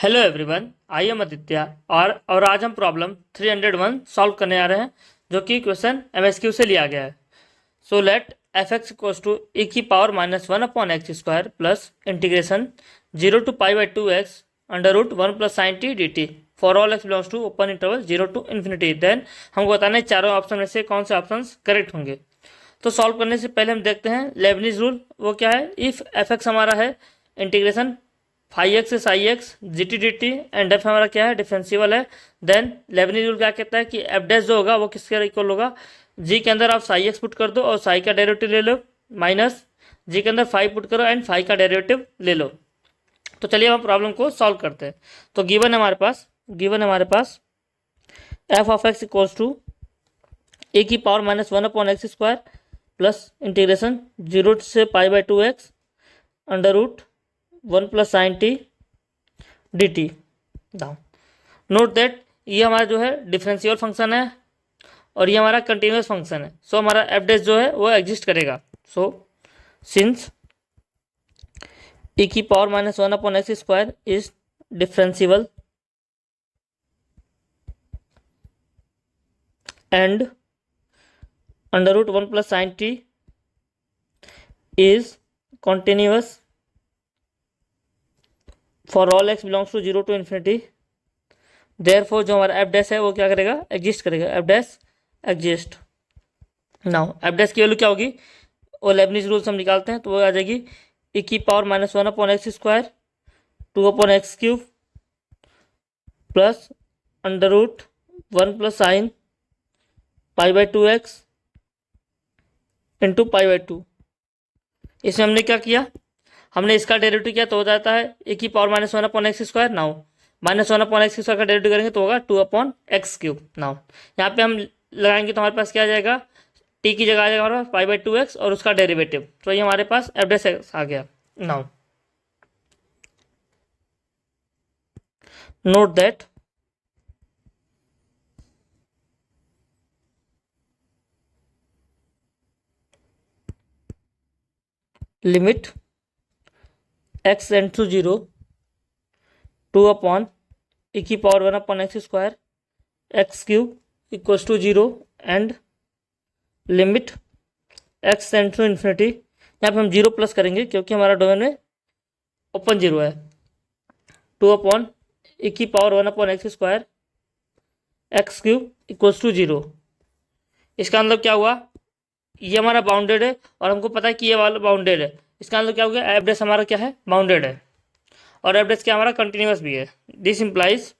Hello everyone, I am Aditya और आज हम प्रॉब्लम 301 सॉल्व करने आ रहे हैं जो कि क्वेश्चन एमएसक्यू से लिया गया है। So let F X equals to E की power minus one upon X square plus integration 0 to π/2x under root one plus sine T D T for all X belongs to open interval 0 to infinity. Then हमको बताना है चारों option में से कौन से option correct होंगे। तो सॉल्व करने से पहले हम देखते हैं लेबनीज रूल। वो क्या है? इफ एफ एक्स हमारा है integration phi X psi X G T D T and F हमारा क्या है? डिफरेंशियल है। देन लेबनीज रूल क्या कहता है कि एफ डैश जो होगा वो किसके इक्वल होगा? जी के अंदर आप साई एक्स पुट कर दो और साई का डेरिवेटिव ले लो, माइनस जी के अंदर फाइव पुट करो एंड फाइव का डेरिवेटिव ले लो। तो चलिए हम प्रॉब्लम को सॉल्व करते हैं। तो गिवन है हमारे पास F of X equals to ए की power minus one upon X square plus integration 0 से π/2x under root one plus sine T D T down. Note that ये हमारा जो है डिफरेंशियल फंक्शन है और ये हमारा कंटिन्यूस फंक्शन है। सो हमारा एफ डैश जो है वो एग्जिस्ट करेगा। सो सिंस e की power minus one upon X square is differential and under root one plus sine T is continuous for all X belongs to 0 to infinity. Therefore जो हमारा F dash है वो क्या करेगा? Exist करेगा। F dash exist. Now F dash की value क्या होगी? वो लेबनीज रूल से हम निकालते हैं तो वो आ जाएगी e की power minus one upon X square 2/x³ plus under root one plus sine π/2x into π/2। इसमें हमने क्या किया? हमने इसका डेरिवेटिव किया तो हो जाता है ए की power minus one upon X square. Now minus one upon X square का डेरिवेटिव करेंगे तो होगा 2/x³। नाउ यहाँ पे हम लगाएंगे तो हमारे पास क्या आ जाएगा? टी की जगह आ जाएगा हमारे पास π/2x और उसका डेरिवेटिव। तो ये हमारे पास एफ डैश एक्स आ गया। Now note that limit x tends to 0 2/e की power one upon X square x³ equals to 0 and limit x tends to infinity. यहाँ पे हम 0 प्लस करेंगे क्योंकि हमारा डोमेन में ओपन 0 है। 2/e की power one upon X square x³ equals to 0। इसका मतलब क्या हुआ? ये हमारा बाउंडेड है और हमको पता है कि ये वाला बाउंडेड है। इसका मतलब क्या हो गया? एफ डैश हमारा क्या है? बाउंडेड है और एफ डैश क्या हमारा कंटिन्यूस भी है। This implies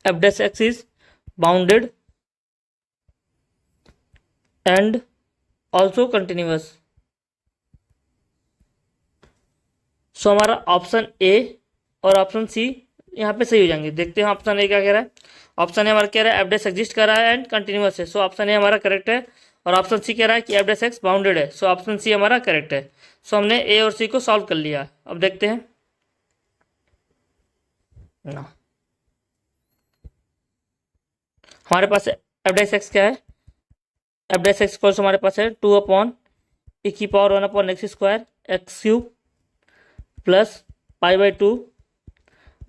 F dash X is bounded and also continuous. So हमारा ऑप्शन ए और ऑप्शन सी यहाँ पे सही हो जाएंगे। देखते हैं ऑप्शन ए क्या कह रहा है। ऑप्शन ए हमारा कह रहा है एफ डैश एग्जिस्ट कर रहा है एंड कंटिन्यूस है। सो ऑप्शन ए हमारा करेक्ट है और ऑप्शन सी कह रहा है कि एफ डैश एक्स बाउंडेड है। सो ऑप्शन सी हमारा करेक्ट है। सो हमने ए और सी को सॉल्व कर लिया। अब देखते हैं ना हमारे पास एफ डैश एक्स क्या है? एफ डैश एक्स कोर्स हमारे पास है 2/e की power one upon X square x³ plus π/2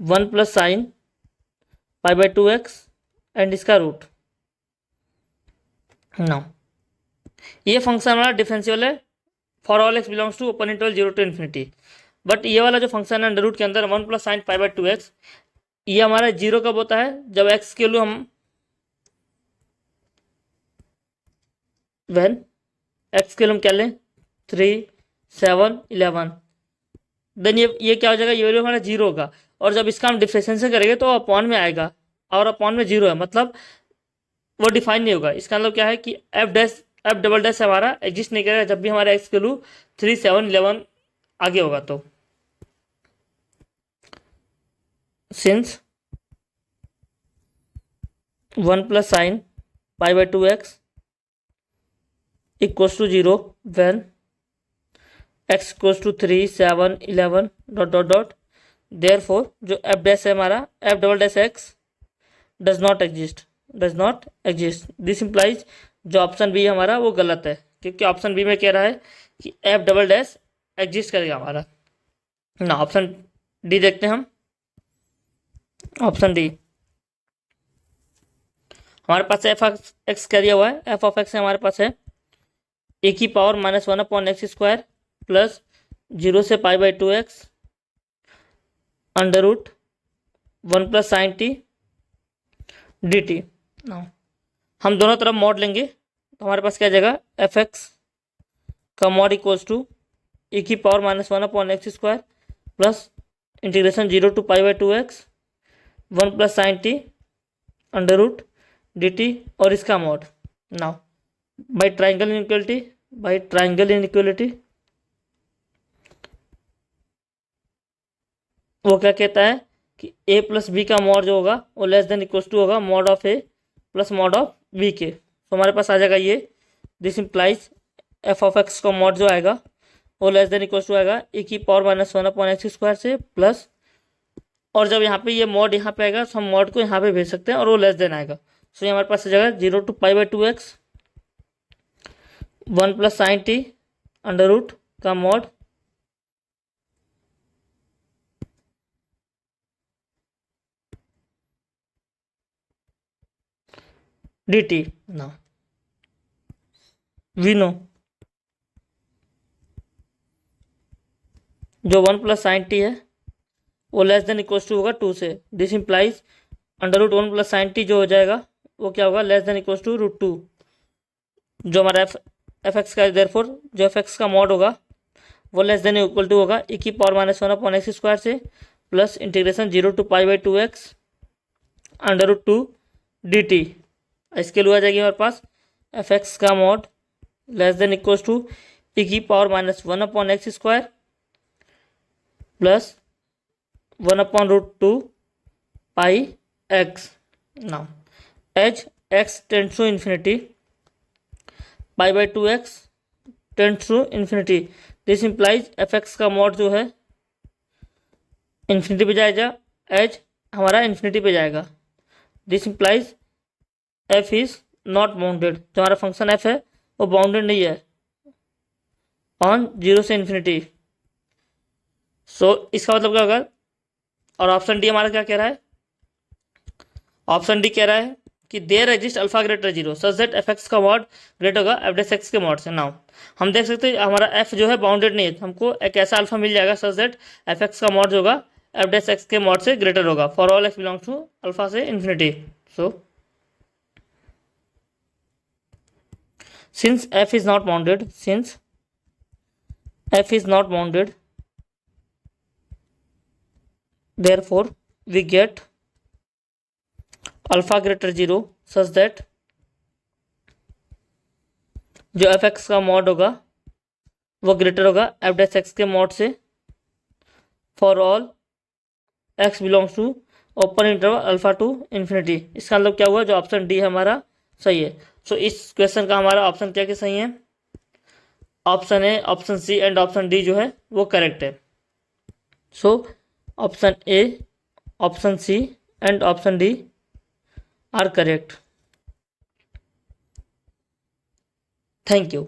one plus sine π/2x and इसका रूट। नाउ ये फंक्शन हमारा डिफरेंशियल है for all X belongs to open interval 0 to infinity. But ये वाला जो फंक्शन है अंडर रूट के अंदर वन प्लस साइन π/2x, ये हमारा 0 कब होता है? जब x के लिए हम व्हेन x के लिए हम क्या लें? 3 7 11। देन ये क्या हो जाएगा? ये वैल्यू हमारा 0 होगा और जब इसका हम डिफरेंशिएशन करेंगे तो अपॉन में आएगा और अपॉन में 0 है, मतलब वो डिफाइन नहीं होगा। इसका मतलब क्या है कि एफ डबल डैश हमारा एग्जिस्ट नहीं करेगा जब भी हमारा एक्स के वैल्यू 3 7 11 आगे होगा। तो since one plus sine π/2x equals to 0 when x equals to 3 7 11 dot dot dot. Therefore जो एफ डैश है हमारा F double dash X does not exist. This implies जो ऑप्शन बी हमारा वो गलत है क्योंकि ऑप्शन बी में कह रहा है कि एफ डबल डैश एग्जिस्ट करेगा हमारा। ना ऑप्शन डी देखते हैं हम। ऑप्शन डी हमारे पास एफ एक्स क्या दिया हुआ है, एफ ऑफ एक्स हमारे पास है ए की पावर -1/x² प्लस 0 से π/2x under root 1 + sin t dt। हम दोनों तरफ मॉड लेंगे तो हमारे पास क्या आ जाएगा, एफ एक्स का मॉड इक्वल्स टू ए की power -1/x² plus integration 0 to π/2x 1 + sin t under root dt और इसका mod. Now by triangle inequality वो क्या कहता है कि a + b का मॉड जो होगा वो लेस देन इक्वल्स टू होगा mod of a plus mod of b के। तो हमारे पास आ जाएगा ये, this implies F of x का मॉड जो आएगा वो लेस देन इक्वल्स टू आएगा ए की पावर -1/x² से प्लस, और जब यहाँ पे ये मॉड यहाँ पे आएगा तो हम मॉड को यहाँ पे भेज सकते हैं और वो लेस देन आएगा। सो ये हमारे पास आ जाएगा 0 to π/2x 1 + sin t under root का मॉड dt। ना वी नो जो 1 + sin t है वो लेस देन इक्वल्स टू होगा 2 से, this implies under root 1 + sin t जो हो जाएगा वो क्या होगा, लेस देन इक्वल्स टू √2। जो हमारा एफ एक्स का देयरफॉर जो एफ एक्स का मॉड होगा वो लेस देन इक्वल टू होगा ए की पावर -1/x² से plus integration 0 to π/2x under root 2 dt। इसके लिए आ जाएगी हमारे पास एफ एक्स का mod less than equals to ए की power -1/x² plus 1/√2 πx। Now as x tends to infinity π/2x tends to infinity, this implies F X का mod जो है इन्फिनिटी पे जाएगा, एज हमारा इन्फिनिटी पे जाएगा, this implies F is not bounded. जो हमारा फंक्शन एफ है वो बाउंडेड नहीं है ऑन 0 से इन्फिनिटी। सो इसका मतलब क्या होगा, और ऑप्शन डी हमारा क्या कह रहा है, ऑप्शन डी कह रहा है कि there exist alpha greater 0 such that F X का मॉड ग्रेटर होगा एफ डैश एक्स के मॉड से। नाउ हम देख सकते हैं हमारा एफ जो है बाउंडेड नहीं है, हमको एक ऐसा अल्फा मिल जाएगा सच दैट एफ एक्स का मॉड जो होगा एफ डैश एक्स के मॉड से ग्रेटर होगा for all X belongs to alpha से infinity. So since f is not bounded, therefore we get alpha greater 0 such that जो एफ एक्स का mod होगा वो ग्रेटर होगा एफ डैश एक्स के मॉड से for all X belongs to open interval alpha to infinity. इसका मतलब क्या हुआ, जो ऑप्शन डी हमारा सही है। सो इस क्वेश्चन का हमारा ऑप्शन क्या सही है, option A, option C and option D जो है वो करेक्ट है। So option A, option C and option D are correct. Thank you.